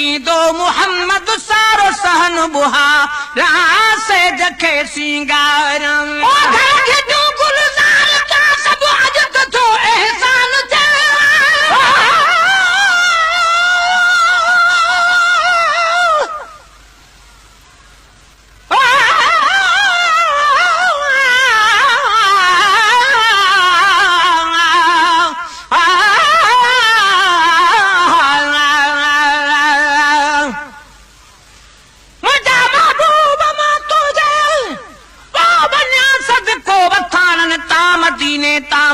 ईंदो मुहम्मद सारो सहन बुहारा से जखे सिंगारम ओ घर के जो गुलजार का सब अजत तो एहसान थे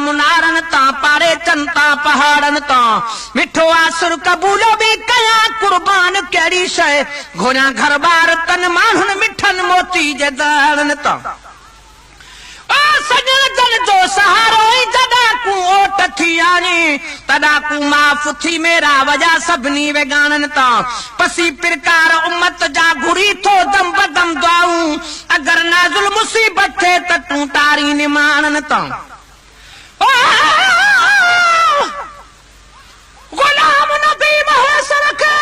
मुनारन ता पारे चंता पहाड़न ता मिठो आसुर कबूलो भी कया कुर्बान केड़ी शय घोड़ा घर बार तन मानन मिठन मोती जे दारन ता ओ सजन जन जो सहारो ई जदा को ओट थी आनी तदा को माफ थी मेरा वजह सबनी वे गानन ता पसी प्रकार उम्मत जा घुरी थो दम बदम दुआऊं अगर नाजुल मुसीबत थे त तू तारी निमानन ता गुलाम नबी महसर के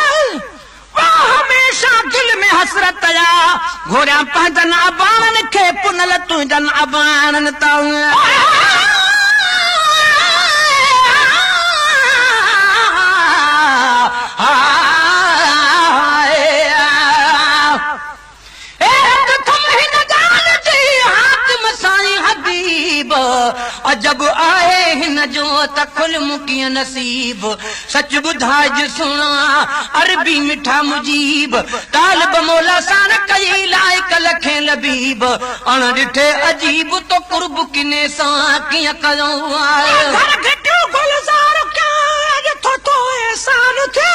हमेशा दिल में हसरत आया घोड़ा पहजन अबान के पुनल तू जन अबान जब आए हिन जो तखुल मुकिय नसीब सच बुधाज सुना अरबी मिठा मुजीब तालब मौला सान कई लायक लखे लबीब अण डिठे अजीब तो कुर्ब किने सा किया कयो आए घर घटो गुलजार क्या आज तो एहसान थे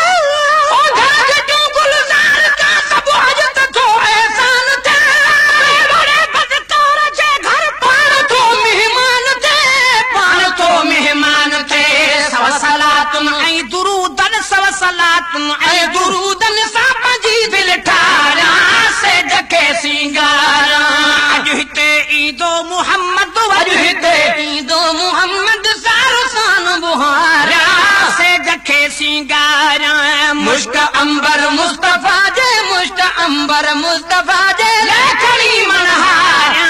ओ घर घटो गुलजार का सब आज तो एहसान थे बड़े बदकार जे घर पार तो मेहमान मेहमान थे सवसलातुन ऐ दुरूदन सवसलातुन ऐ दुरूदन सापजी दिल ठारा से जके सिंगारा अजहिते ईदो मुहम्मद अजहिते ईदो मुहम्मद सारसान बुहारा से जके सिंगारा मुश्क अंबर मुस्तफा जे लेखनी मनहारा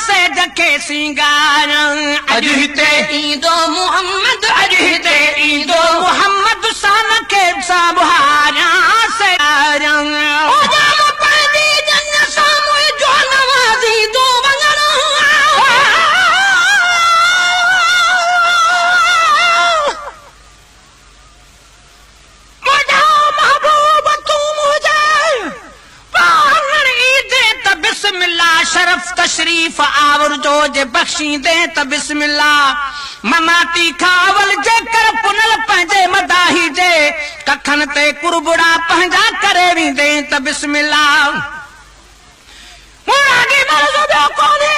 से जके सिंगारा अजहिते ईदो मुहम्मद अजहिते ईदो मुहम्मद सान के सबहारा से ओ जाम पंदी जन सामो जो नवाजी दो वंगरा मुझे महबूब तू मुझे पागल ईदे त बिस्मिल्लाह शरफ तशरीफ आवर जो जे बख्शी दे त बिस्मिल्लाह ममाती खावल जे कर पुनल पंजे मदाही जे कखन ते कुरबुड़ा पंजा करे वी दे त बिस्मिल्लाह मुरादी मर्ज़ जो कोने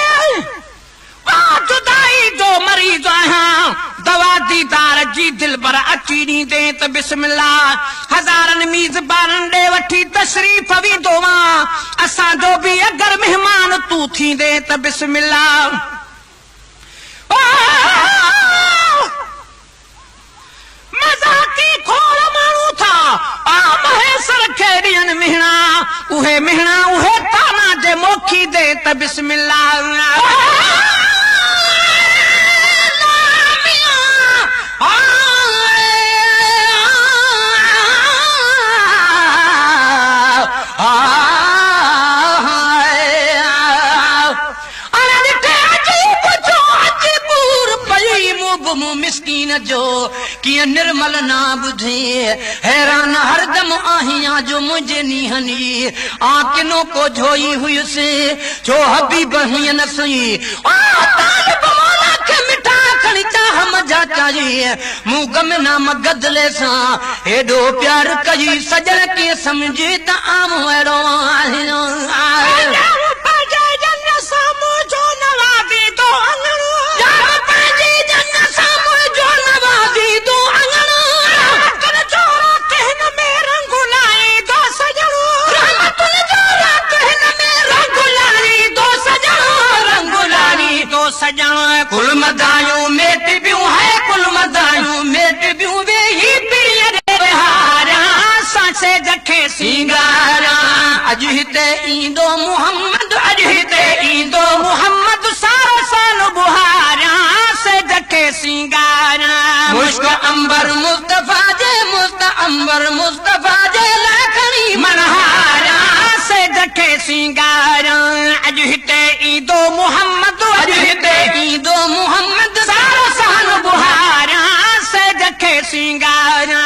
जुदाई जो मरीज आहां दवा दीदार जी दिल पर अची नी दे त बिस्मिल्लाह हजारन मीज़बानन दे वठी तशरीफ वी दोवा असां जो भी अगर मेहमान तू थी दे त बिस्मिल्लाह मजाकी खोल मानू था आ महेसर खेड़ियन मिहना उहे ताना जे मोखी दे त बिस्मिल्लाह मिस्कीन जो किया निर्मल ना बुधे हैरान हरदम आहियां जो मुझे नीहनी आंखों को झोई हुई से जो हबीब हुई नसी तालिब मौला के मिठा खणिता हम जा चाहिए मुंह गम ना मगदले सा एडो प्यार कई सजन के समझे त आम एड़ो कुल मदायूं मेट बियूं है कुल मदायूं मेट बियूं वे ही पीर हारा सांसे जखे सिंगारा अज हिते ईंदो मोहम्मद अज हिते ईंदो मोहम्मद सारो साल बुहारा से जके सिंगारा मुश्क अंबर मुस्तफा जे लाखणी मनहारा से जके सिंगारा अज हिते ईंदो मोहम्मद अज हिते ईंदो मोहम्मद सारो साल बुहारा से जके सिंगारा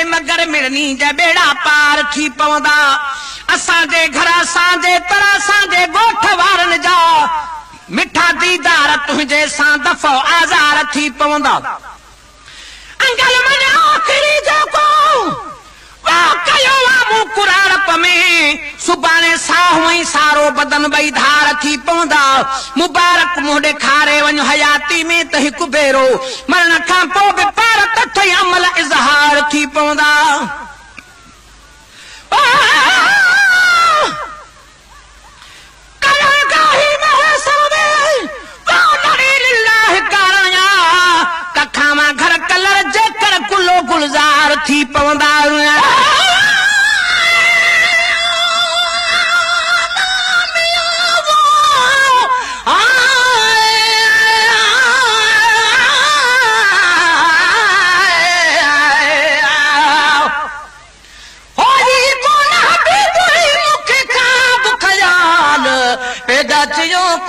मगर मिलनी जा बेड़ा पार थी पवंदा असांजे घर असांजे तरह असांजे गोठ वारन जा मिठा दीदार तुंहिंजे सां दफ़ो आज़ार थी पवंदा अंगल मन आखिरी जेको कयो मूं कुराड़प में सुभाणे साहूं ई सारो बदन ॿई धार थी पवंदा मुबारक मुंहुं ॾेखारे वञ हयाती में त हिकु भेरो मरण खां पोइ बि पार तथ अमल इज़हार थी पवंदा कखा मां घर कलर जेकर कुलो गुलज़ार थी पवंदा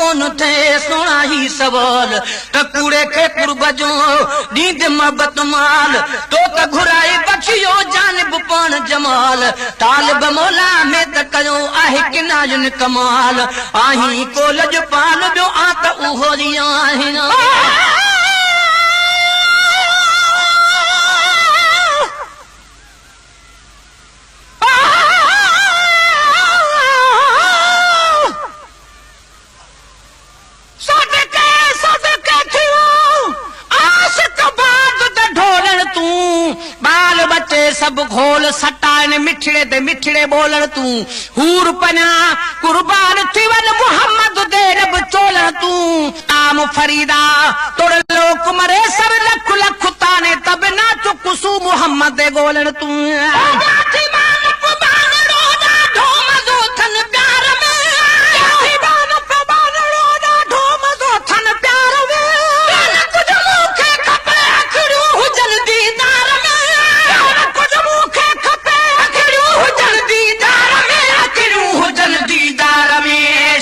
कोन थे सोना ही सवाल त कूड़े खे कुर्ब जो ॾींद मोहब्बत माल तो त घुराए बखियो जानब पान जमाल तालिब मौला में त कयो आहे किनायुन कमाल आही कोलज पाल ॿियो आ त उहो ई आहिन सब घोल सटान मिठड़े ते मिठड़े बोलण तूं हूर पना कुर्बान थी वन मोहम्मद दे रब चोलण तूं आम फरीदा तोड़ लोक मरे सब लख लख ताने तब ना चुकुसू मोहम्मद दे गोलण तूं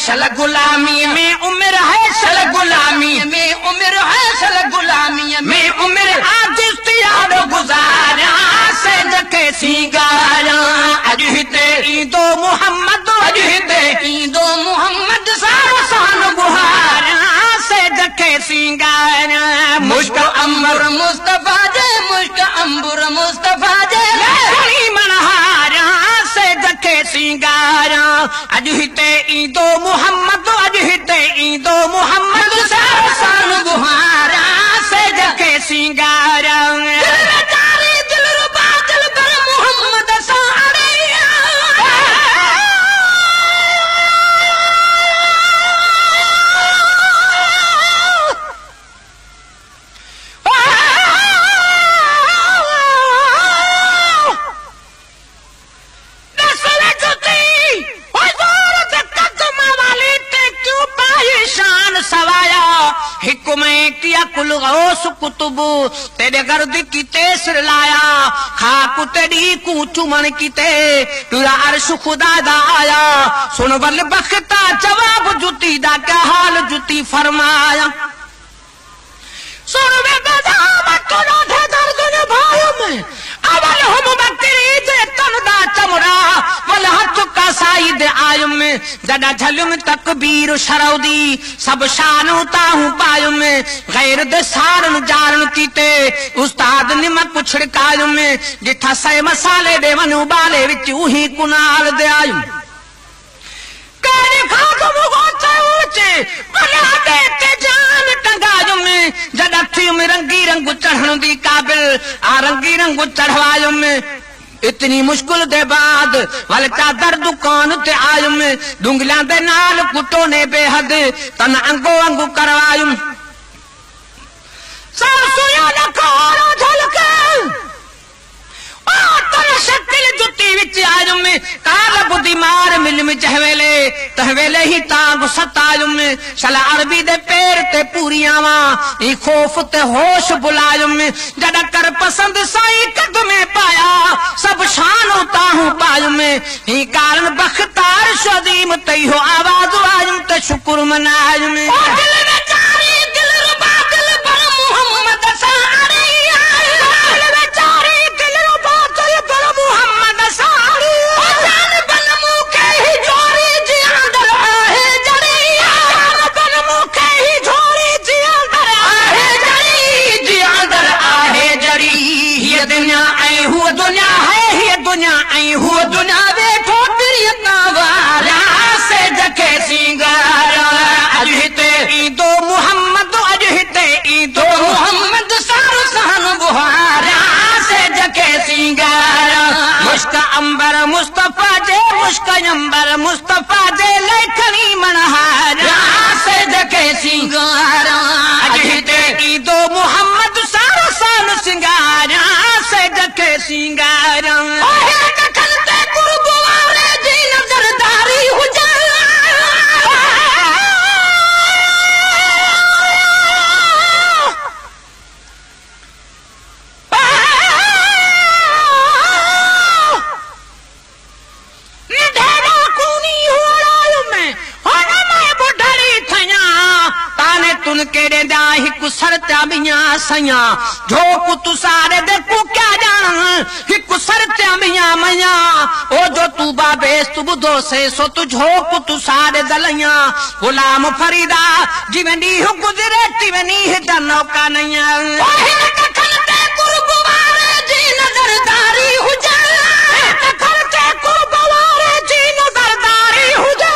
शल गुलामी में उम्र है शल गुलामी में उम्र है शल गुलामी में उम्र आजिज़ याद गुजारा से जके सिंगारा अज हिते ईंदो मोहम्मद अज हिते ईंदो मोहम्मद सारो साल बुहारा से जके सिंगारा मुश्क अंबर मुस्तफा जे लाखणी मनहारा से जके सिंगारा अज हिते ईंदो मोहम्मद अज हिते ईंदो मोहम्मद सारो साल बुहारा से जके सिंगारा दिल रुबा दिल कर मोहम्मद सां कुल गौस कुतुब तेरे गर्द की तेसर लाया खाक तेरी कूचू मन की ते तुरा अर्श खुदा दा आया सुन बल बख्ता जवाब जुती दा क्या हाल जुती फरमाया सुन वे बदामत ना थे दर्द ने भाइयों में अवल हम बकरी दे तन दा चमड़ा वल हथ का साई दे आयम में जॾा झलुम तकबीर शरौदी सब शानू ताहू पायुम गैर दे सारन जारन कीते उस्ताद निमक छिड़कायुम जिठा सै मसाले दे वन उबाले विच उही कुनाल दे आयुम जॾा थियुम रंगी रंग चढ़ण दी काबिल आ रंगी रंग चढ़वायुम इतनी मुश्किल दे बाद वल चादर दुकान ते आयुम दुंगलियां दे नाल कुटो ने बेहद तन अंगो अंगू करवायुम सासुया न कोरो झलके शक्ल जुती विच आयुम काल बुद्धि मार मिल में चहवेले तहवेले ही तांग सतायुम सला अरबी दे पैर ते पूरियावा ई खौफ ते होश बुलायुम जड़ा कर पसंद साई कद में पाया सब शानो ताहू पायुम ई कारण बख्तार शदीम तई हो आवाज आयुम ते शुक्र मनायुम दिल में चारी दिल रुबा दिल पर मोहम्मद सारी दिल में चारी दिल रुबा दिल पर मोहम्मद सारी जान बन मुके ही जोरी जी अंदर आहे जड़ी जान बन मुके ही जोरी जी अंदर आहे जड़ी जी अंदर आहे जड़ी ये दुनिया आई हुआ दुनिया है ये दुनिया आई हुआ दुनिया देखो तेरी नवारा से जके सिंगारा अजहिते ईदो मोहम्मद अजहिते ईदो मोहम्मद सारो सहन बुहारा से जके सिंगारा मुश्का अंबर मुस्तफा जे मुश्का अंबर मुस्तफा जे लेखनी मनहारा से जके सिंगारा अजहिते ईदो मोहम्मद सारो सहन सिंगारा से जके सिंगारा दखलते कुर्बारे जी नजरदारी हुजा तुन केड़े दा हिक सरत्या मियां सया जो पुत सारे दे को क्या जान हिक सरत्या मियां मया ओ जो तू बाबेस तू बुधो से सो तू जो पुत सारे दलया गुलाम फरीदा जीवनी हो गुजरे जीवनी है नौका नैया ओहे दखलते कुर्बारे जी नजरदारी हुजा दखलते कुर्बारे जी नजरदारी हुजा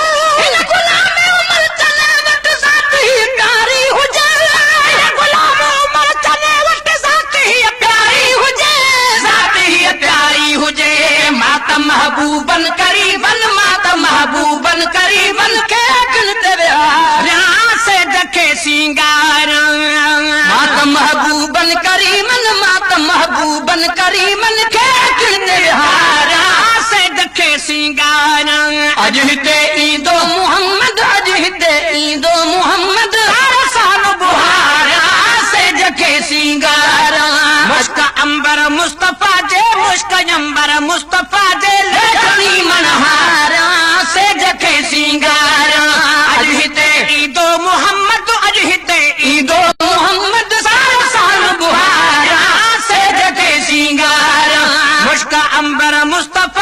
गुलाम उमर चले वट साथी प्यारी हुजे गुलाम उमर चले वट साथी प्यारी हुजे साथी प्यारी हुजे माता महबूबन करीबन माता महबूबन करीबन के अगन तेरे से जके सिंगार माता महबूबन करीमन माता महबूबन करीमन के अगन तेरे से जके सिंगार अजहिते ईदो मोहम्मद अजहिते ईदो मोहम्मद साल बुहारा से जके सिंगारा मुश्का अंबर मुस्तफा जे मुश्का अंबर मुस्तफा जे लेखनी मनहारा से जके सिंगारा अजहिते ईदो मोहम्मद अजहिते ईदो मोहम्मद साल बुहारा से जके सिंगारा मुश्का अंबर मुस्तफा